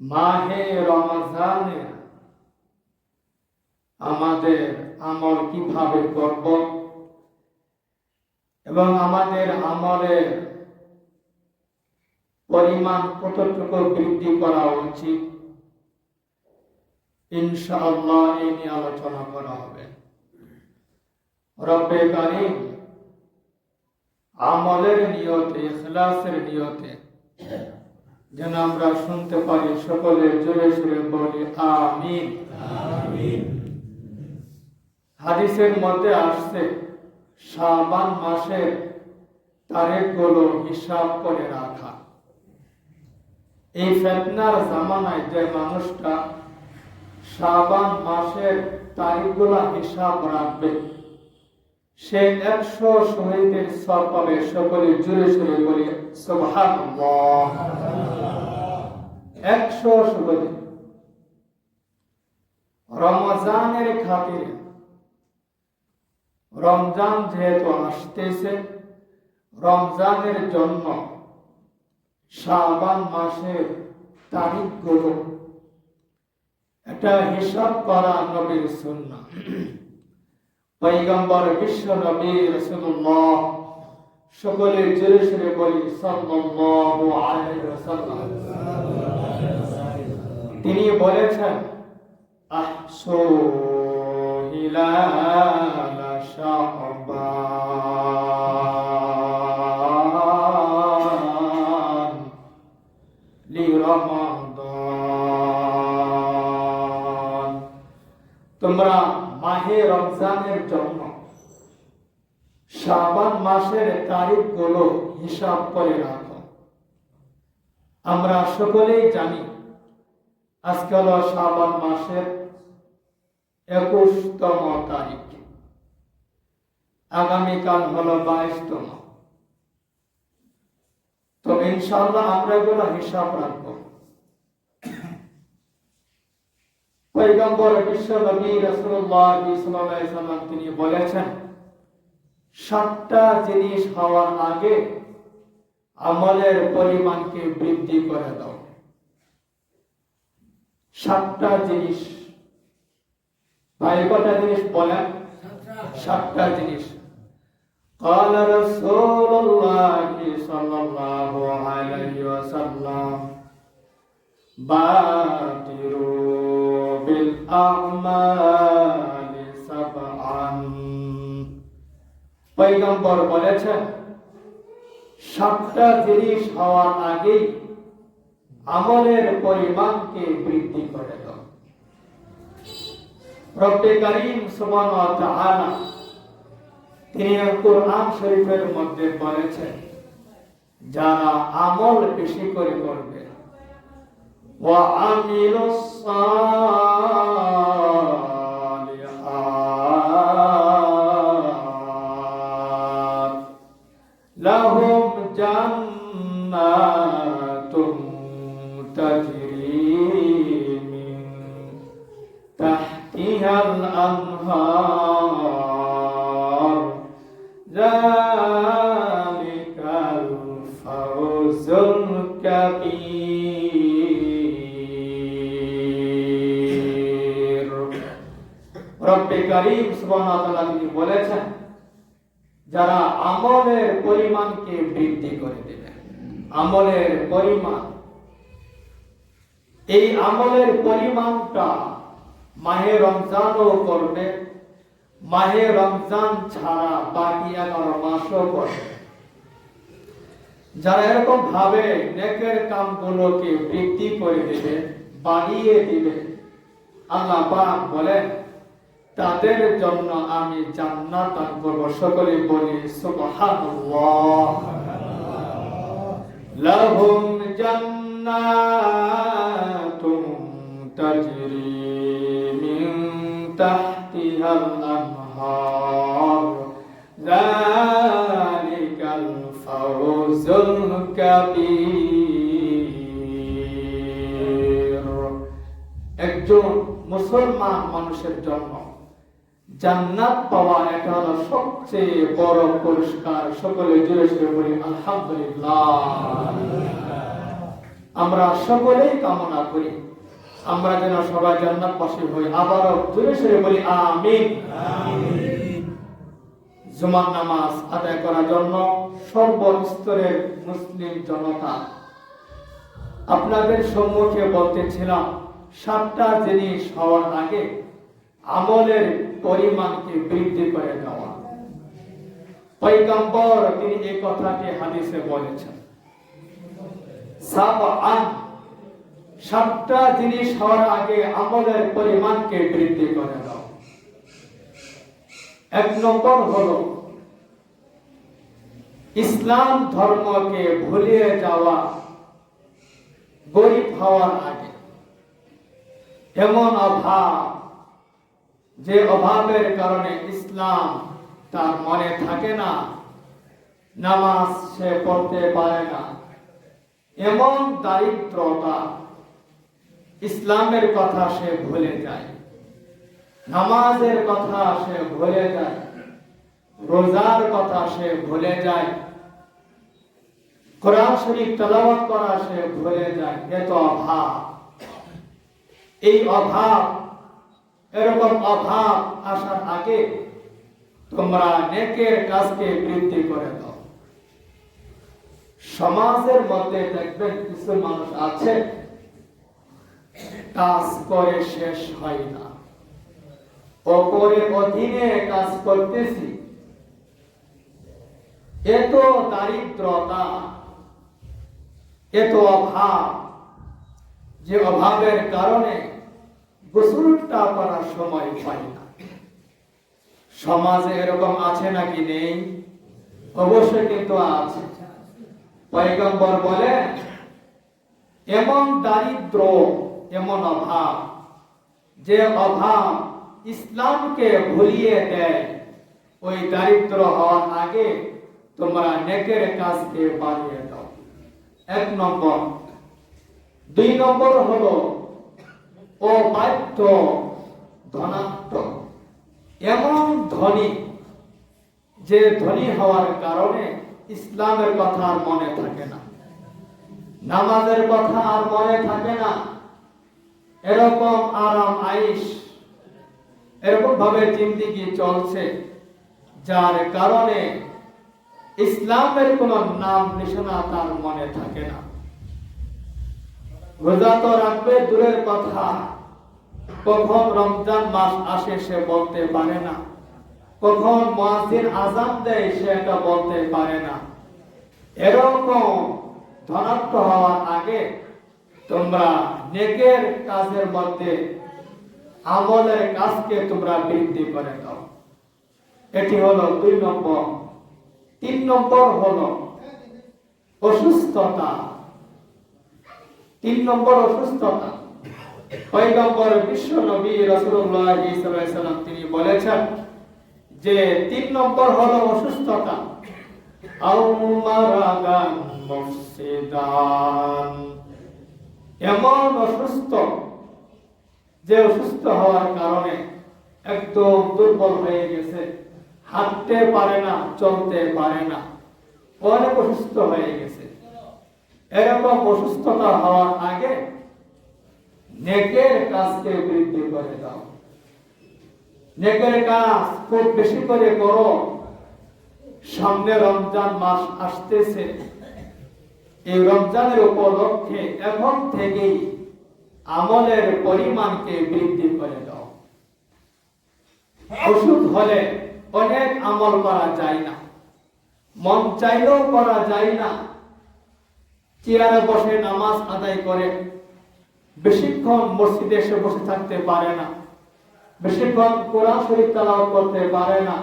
মাহে রমজানে আমাদের আমল কিভাবে করব এবং আমাদের আমলের পরিমাণ কতটুকু বৃদ্ধি করা উচিত, ইনশাআল্লাহ এই নিয়ে আলোচনা করা হবে। রব্বে কারীম আমলের নিয়তে, ইখলাসের নিয়তে যেন আমরা শুনতে পারি, সকলে জোরে সুরে বলি আমিন। আমিন। হাদিসের মধ্যে আসছে শাবান মাসের তারিখগুলো হিসাব করে রাখা। এই ফিতনার জামানায় যে মানুষটা শাবান মাসের তারিখগুলো হিসাব রাখবে সে 100 শহীদের সওয়াব পাবে। সকলে জোরে সুরে বলি সুবহানাল্লাহ। 100 শহীদ রমজানের খাতিরে। রমজান যেহেতু আসতেছে, রমজানের জন্য শাবান মাসের তারিখগুলো এটা হিসাব করা নবীর সুন্নাহ। পয়গম্বর বিশ্ব নবী রাসূলুল্লাহ সকলে জোরে সুরে বলি সাল্লাল্লাহু আলাইহি ওয়াসাল্লাম তিনি বলেছেন আহসু হিলাল শাবান লিরমাদান। তোমরা মাহে রমজানের জন্য শাবান মাসের তারিখগুলো হিসাব করে রাখো। আমরা সকলেই জানি আজকে হলো শাবান মাসের 21তম তারিখ, আগামীকাল হলো 22তম। তো ইনশাআল্লাহ আমরা এগুলো হিসাব রাখবো। পয়গম্বর বিশ্ব নবী রাসূলুল্লাহ সাল্লাল্লাহু আলাইহি ওয়াসাল্লাম তিনি বলেছেন 7টা জিনিস হওয়ার আগে আমলের পরিমাণকে বৃদ্ধি করে দাও। 7টা জিনিস। ভাই কটা জিনিস বলেন? 7টা জিনিস। قال رسول الله صلى الله عليه وسلم بادروا بالأعمال سبعا। পয়গম্বর বলেছেন 7টা জিনিস হওয়ার আগেই আমলের পরিমাণকে বৃদ্ধি করে দাও। রব্বে কারীম সুবহানাহু ওয়া তাআলা তিনি কোরআন শরীফের মধ্যে বলেছেন যারা আমল বেশি করে করবে ওয়া আমিলুস সালিহাত লাহুম জান্নাতুন তাজরি মিন তাহতিহাল আনহার যালিকাল ফাওজুল কাবীর। রব্বে কারীম সুবহানাহু ওয়া তাআলা তিনি বলেছেন যারা আমলের পরিমাণকে বৃদ্ধি করে দেবে। আমলের পরিমাণ, এই আমলের পরিমাণটা মাহে রমজানও করবে, মাহে রমজান ছাড়া বাকি 11 মাসও করবে। যারা এরকম ভাবে নেকের কামগুলোকে বৃদ্ধি করে দেবে, বাড়িয়ে দিবে, আল্লাহ পাক বলেন তাদের জন্য আমি জান্নাত দান করব। সকলে বলি সুবহানাল্লাহ। লাহুম জান্নাতুন তাজরি মিন তাহতিহাল আনহার যালিকাল ফাওজুল কাবীর। একজন মুসলমান মানুষের জন্য জান্নাত পাওয়া এটা হলো সবচেয়ে বড় পুরস্কার। সকলে জোরে জোরে বলি আলহামদুলিল্লাহ। আমরা সকলেই কামনা করি আমরা যেন সবাই জান্নাতবাসী হই। আবারও জোরে সোরে বলি আমিন। জুমার নামাজ আদায় করার জন্য সর্বস্তরের মুসলিম জনতা, আপনাদের সম্মুখে বলতেছিলাম 7টা জিনিস হওয়ার আগে আমলের পরিমাণকে বৃদ্ধি করে দেওয়া। পয়গম্বর তিনি এই কথাটি হাদিসে বলেছেন, 7টা জিনিস হওয়ার আগে আমলের পরিমাণকে বৃদ্ধি করে দাও। 1 নম্বর হলো ইসলাম ধর্মকে ভুলিয়ে যাওয়া গরিব হওয়ার আগে। এমন অভাব যে অভাবের কারণে ইসলাম তার মনে থাকে না, নামাজ সে পড়তে পারে না, এমন দারিদ্রতা, ইসলামের কথা সে ভুলে যায়, নামাজের কথা সে ভুলে যায়, রোজার কথা সে ভুলে যায়, কোরআন শরীফ তেলাওয়াত করা সে ভুলে যায়। এত অভাব, এই অভাব, এরকম অভাব আসার আগে তোমরা নেকের কাজকে বৃদ্ধি করে দাও। সমাজের মধ্যে দেখবেন কিছু মানুষ আছে কাজ করে শেষ হয় না, অপরের অধীনে কাজ করতেছি, এত দারিদ্রতা, এত অভাব যে অভাবের কারণে গোসলটা করার সময় পাই না। সমাজে এরকম আছে নাকি নেই? অবশ্যই কিন্তু আছে। পয়গম্বর বলেন এমন দারিদ্র, এমন অভাব যে অভাব ইসলামকে ভুলিয়ে দেয়, ওই দারিদ্র হওয়ার আগে তোমরা নেকের কাজকে বাড়িয়ে দাও। 1 নম্বর। 2 নম্বর হলো অবাধ্য ধনাত্ম, এমন ধনী যে ধনী হওয়ার কারণে ইসলামের কথা আর মনে থাকে না, নামাজের কথা আর মনে থাকে না, এরকম আরাম আইশ, এরকম ভাবে জিন্দেগি চলছে যার কারণে ইসলামের কোন নাম নিশানা তার মনে থাকে না। রোজা তো রাখবে দূরের কথা, কখন রমজান মাস আসে সে বলতে পারে না, কখন মুয়াজ্জিন আযান দেয় সে এটা বলতে পারে না। এরকম ধনাত্ম হওয়ার আগে তোমরা নেকের কাজের মধ্যে আমলের কাজকে তোমরা বৃদ্ধি করে দাও। এটি হলো 2 নম্বর। 3 নম্বর হলো অসুস্থতা। 3 নম্বর অসুস্থতা। পয়গম্বর বিশ্ব নবী রাসূলুল্লাহ সাল্লাল্লাহু আলাইহি সাল্লাম তিনি বলেছেন যে 3 নম্বর হলো অসুস্থতা। আও মারাদান মুফসিদান, এমন অসুস্থ যে অসুস্থ হওয়ার কারণে একদম দুর্বল হয়ে গেছে, হাঁটতে পারে না, চলতে পারে না, অনেক অসুস্থ হয়ে গেছে। এরকম অসুস্থতা হওয়ার আগে নেকের কাজকে বৃদ্ধি করে দাও। নেকের কাজ খুব বেশি করে করো। সামনে রমজান মাস আসতেছে, এই রমজানের উপলক্ষে এখন থেকেই আমলের পরিমাণকে বৃদ্ধি করে দাও। অসুখ হলে অনেক আমল করা যায় না, মন চাইলেও করা যায় না। চেয়ারে বসে নামাজ আদায় করে বেশিক্ষণ মসজিদে এসে বসে থাকতে পারে না, বেশিক্ষণ কোরআন শরীফ তেলাওয়াত করতে পারে না,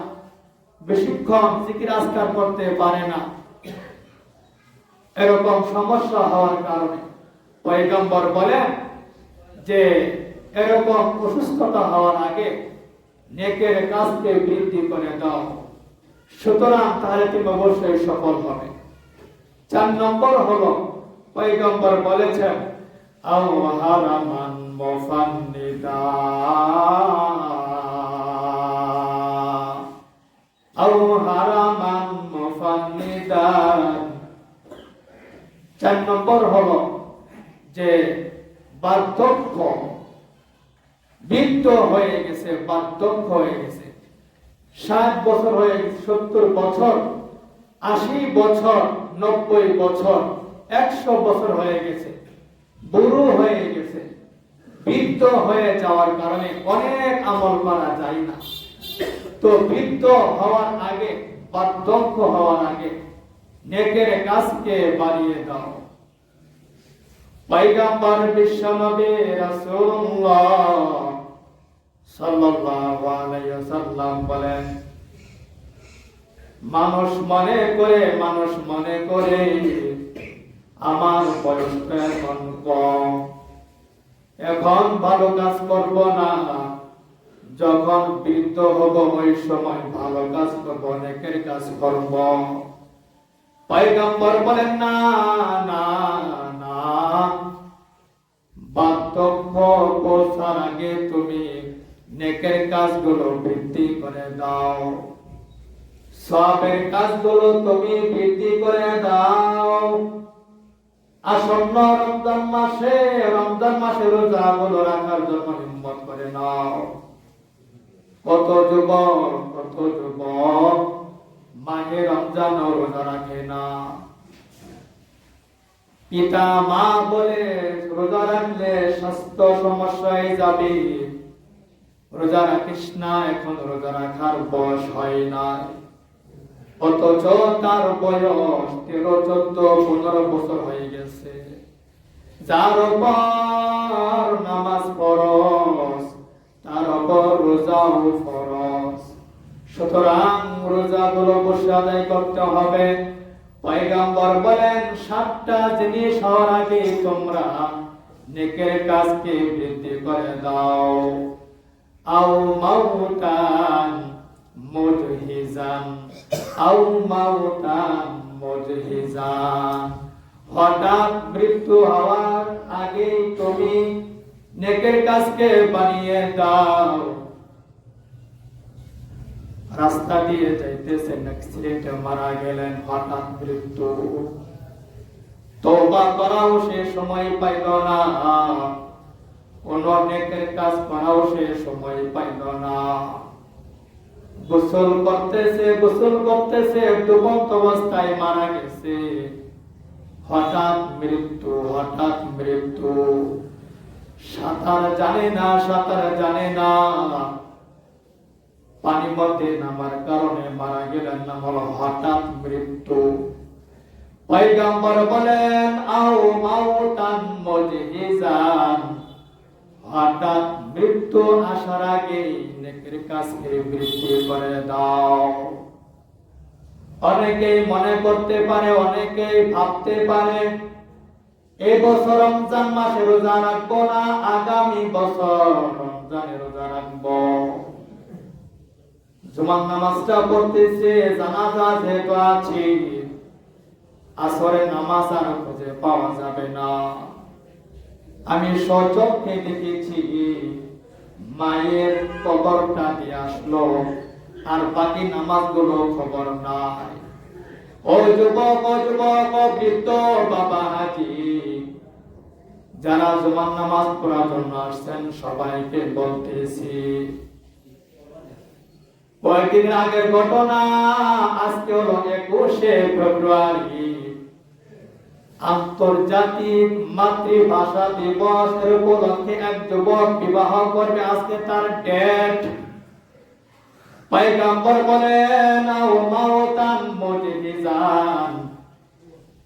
বেশিক্ষণ জিকির আজকার করতে পারে না। এরকম সমস্যা হওয়ার কারণে পয়গম্বর বলেন যে এরকম অসুস্থতা হওয়ার আগে নেকের কাজকে বৃদ্ধি করে দাও, সুতরাং তাহলে তুমি অবশ্যই সফল হবে। 4 নম্বর হলো পয়গম্বর বলেছেন আও হারামান মুফান্নিদা, আও হারামান মুফান্নিদা। 4 নম্বর হলো যে বার্ধক্য, বৃদ্ধ হয়ে গেছে, বার্ধক্য হয়ে গেছে, 60 বছর হয়ে গেছে, 70 বছর, 80 বছর, 90 বছর, 100 বছর হয়ে গেছে, বুড়ো হয়ে গেছে। বৃদ্ধ হয়ে যাওয়ার কারণে অনেক আমল করা যায় না। তো বৃদ্ধ হওয়ার আগে, বার্ধক্য হওয়ার আগে নেকের কাজকে বাড়িয়ে দাও। পয়গম্বর বিশ্বনবী রাসূলুল্লাহ সাল্লাল্লাহু আলাইহি ওয়াসাল্লাম বলেন, মানুষ মনে করে আমার বয়স এখন কম, এখন ভালো কাজ করব না, যখন বৃদ্ধ হব ওই সময় ভালো কাজ করব, নেকের কাজ করব। পয়গম্বর বলেন, না না না, বার্ধক্য পৌঁছার আগে তুমি নেকের কাজগুলো বৃদ্ধি করে দাও, সওয়াবের কাজগুলো তুমি বৃদ্ধি করে দাও। আসন্ন রমজান মাসে রোজাগুলো রাখার জন্য হিম্মত করে নাও। কত যুবক মাহে রমজান রোজা রাখে না। পিতা মা বলে রোজা রাখলে স্বাস্থ্য সমস্যা হয়ে যাবে, রোজা রাখিস না, এখন রোজা রাখার বয়স হয় না। অথচ তার বয়স 13, 14, 15 বছর হয়ে গেছে। যার উপর নামাজ ফরজ, তার উপর রোজাও ফরজ। সুতরাং রোজাগুলো বসে আদায় করতে হবে। পয়গম্বর বলেন, 7টা জিনিস হওয়ার আগে তোমরা নেকের কাজকে বৃদ্ধি করে দাও। আও মাউতান মুজহিজান, আও মাউতান মুজহিজান, হঠাৎ মৃত্যু হওয়ার আগে তুমি নেকের কাজকে বানিয়ে দাও। রাস্তা দিয়ে যাইতেছেন, অ্যাক্সিডেন্টে মারা গেলেন, হঠাৎ মৃত্যু, তওবা করাও সে সময় পাইল না, কোন নেকের কাজ করাও সে সময় পাইল না। গোসল করতেছে, ডুবন্ত অবস্থায় মারা গেছে, হঠাৎ মৃত্যু। সাঁতার জানে না, পানির মধ্যে নামার কারণে মারা গেলেন, না হলো হঠাৎ মৃত্যু। পয়গম্বর বলেন, আও মাউতান মুজহিজান, হঠাৎ মৃত্যু আসার আগে নেকের কাজকে বৃদ্ধি করে দাও। অনেকেই মনে করতে পারে, অনেকেই ভাবতে পারে, এই বছর রমজান মাসে রোজা রাখবো না, আগামী বছর রমজানে রোজা রাখবো। জুমার নামাজটা পড়তেছে, জানাজা যেহেতু আছে, আসরের নামাজ আর খুঁজে পাওয়া যাবে না। আমি সচক্ষে দেখেছি, মায়ের কবরটা দিয়ে আসলো, আর বাকি নামাজগুলো খবর নাই। ও যুবক, বৃদ্ধ বাবা হাজি, যারা জুমার নামাজ পড়ার জন্য আসছেন, সবাইকে বলতেছি, কয়েকদিন আগের ঘটনা, আজকে হলো 21শে ফেব্রুয়ারি, আন্তর্জাতিক মাতৃভাষা দিবস। এর উপলক্ষে এক যুবক বিবাহ করবে, আজকে তার ডেট। পয়গম্বর বলেন, আও মাউতান মুজহিজান,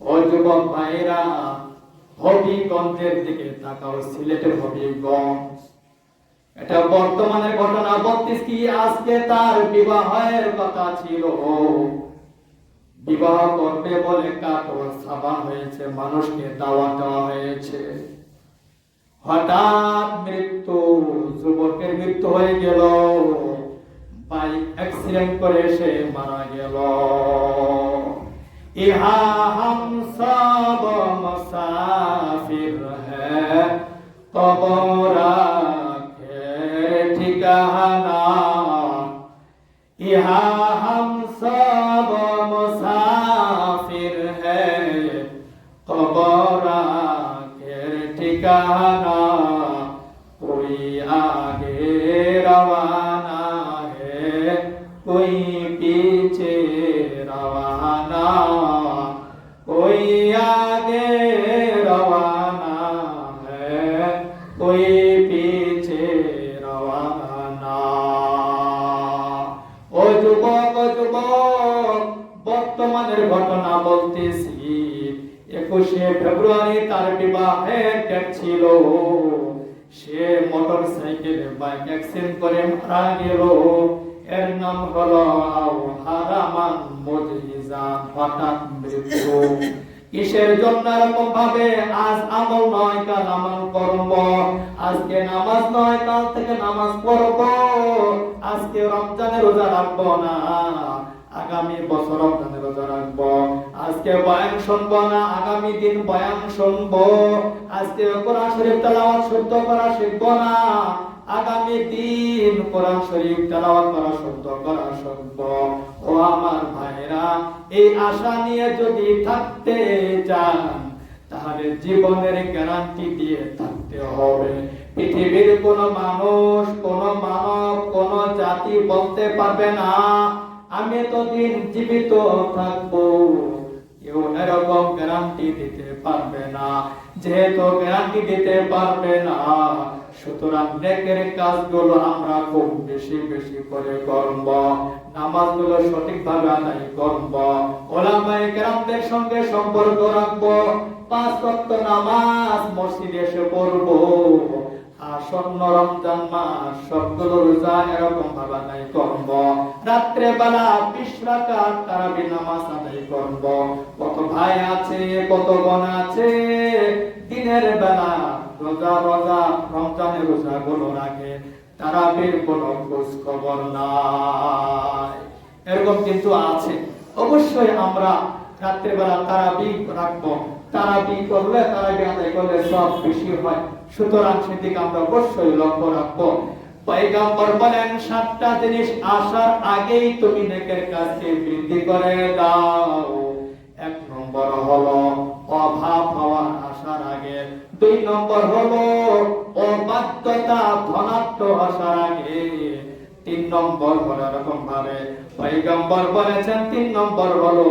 ও যুবক ভাইরা, হবিগঞ্জের দিকে তাকাও, সিলেটের হবিগঞ্জ। এটা বর্তমানের ঘটনা বলতেছি কি, আজকে তার বিবাহের কথা ছিল, বিবাহ করবে বলে কাপড় সাবান হয়েছে, মানুষকে দাওয়াত দেওয়া হয়েছে, হঠাৎ মৃত্যু, যুবকের মৃত্যু হয়ে গেল, বাইক অ্যাক্সিডেন্ট করে সে মারা গেল। ইহা হাম সব মুসাফির হ্যায়, কবর ঠিকানা, ইহা হাম সব মুসাফির হ্যায়, কবর ठिकाना, कोई आगे रवाना है, कोई पीछे रवाना, कोई आगे रवाना है, कोई पीछे रवाना। ও যুবক বর্তমানের ঘটনা বলতেছি। 21শে ফেব্রুয়ারি তার বিবাহের ডেট ছিল। সে মোটর সাইকেলে বাইক অ্যাক্সিডেন্ট করে মারা গেল। এর নাম হলো হারামান মুজিজান, হঠাৎ মৃত্যু। কিসের জন্য এরকম ভাবে? আজ আমল নয় কাল আমল করব, আজকে নামাজ নয় কাল থেকে নামাজ পড়ব, আজকে রমজানের রোজা রাখবো না, আগামী বছর রমজানের রোজা রাখবো, আজকে বয়ান শুনবো না, আগামী দিন বয়ান শুনবো, আজকে কোরআন শরীফ তেলাওয়াত শুদ্ধ করা শিখবো না, আগামী দিন কোরআন শরীফ তেলাওয়াত করা শুদ্ধ করা শিখবো। ও আমার ভাইরা, এই আশা নিয়ে যদি থাকতে চান তাহলে জীবনের গ্যারান্টি দিয়ে থাকতে হবে। পৃথিবীর কোন মানুষ, কোন মানব, কোন জাতি বলতে পারবে না আমি এতদিন জীবিত থাকবো। কেউ এরকম গ্যারান্টি দিতে পারবে না। যেহেতু গ্যারান্টি দিতে পারবে না, সুতরাং নেকের কাজগুলো আমরা খুব বেশি বেশি করে করব, নামাজগুলো সঠিকভাবে আদায় করব, ওলামায়ে কেরামদের সঙ্গে সম্পর্ক রাখব, 5 ওয়াক্ত নামাজ মসজিদে এসে পড়ব, আসন্ন রমজান মাস সবগুলো রোজা এরকম ভাবে আদায় করব, রাত্রে বেলা 20 রাকাত তারাবি নামাজ আদায় করব। কত ভাই আছে, কত বোন আছে দিনের বেলা রোজা রমজানের রোজা গুলো রাখে, তারাবির কোনো খোঁজ খবর নাই। এরকম কিন্তু আছে। অবশ্যই আমরা রাত্রে বেলা তারাবি রাখবো, তারাবি করলে, তারাবি আদায় করলে সব বেশি হয়। সুতরাং সেদিকে আমরা অবশ্যই লক্ষ্য রাখবো। পয়গম্বর বলেন 7টা জিনিস আসার আগেই তুমি নেকের কাজকে বৃদ্ধি করে দাও। 1 নম্বর হলো অভাব হওয়ার আসার আগে, 2 নম্বর হলো অবাধ্যতা ধনাত্ম আসার আগে, 3 নম্বর হলো এরকম ভাবে পয়গম্বর বলেছেন 3 নম্বর হলো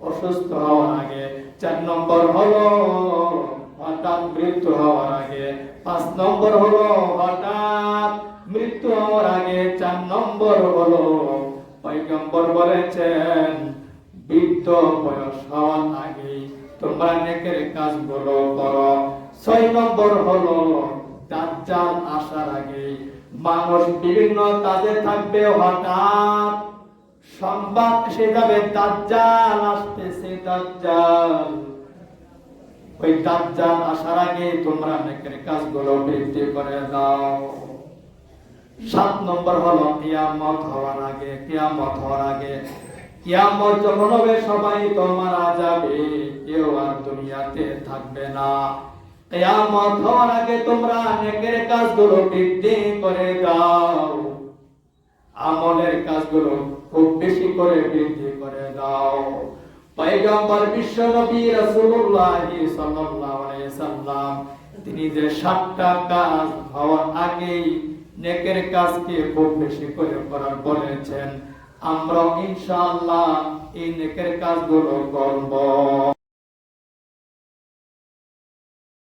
অসুস্থ হওয়ার আগে, 4 নম্বর হলো হঠাৎ মৃত্যু হওয়ার আগে, 5 নম্বর হলো হঠাৎ মৃত্যু হওয়ার আগে, 4 নম্বর হলো পয়গম্বর বলেছেন বৃদ্ধ বয়স হওয়ার আগে তোমরা নেকের কাজগুলো করো। 6 নম্বর হলো দাজ্জাল আসার আগে। মানুষ বিভিন্ন কাজে থাকবে, হঠাৎ সংবাদ এসে যাবে দাজ্জাল আসতেছে, দাজ্জাল। ওই দাজ্জাল আসার আগে তোমরা নেকের কাজগুলো বৃদ্ধি করে দাও। 7 নম্বর হলো কিয়ামত হওয়ার আগে। কিয়ামত হওয়ার আগে, কিয়ামত যখন হবে সবাই তো মারা যাবে, কেউ আর দুনিয়াতে থাকবে না। কিয়ামত হওয়ার আগে তোমরা নেকের কাজগুলো বৃদ্ধি করে দাও, আমলের কাজগুলো খুব বেশি করে বৃদ্ধি করে দাও। পয়গম্বর বিশ্ব নবী রাসূলুল্লাহ সাল্লাল্লাহু আলাইহি সাল্লাম তিনি যে 7টা কাজ হওয়ার আগেই নেকের কাজকে খুব বেশি করে করার বলেছেন, আমরা ইনশাআল্লাহ এই নেকের কাজগুলো করব।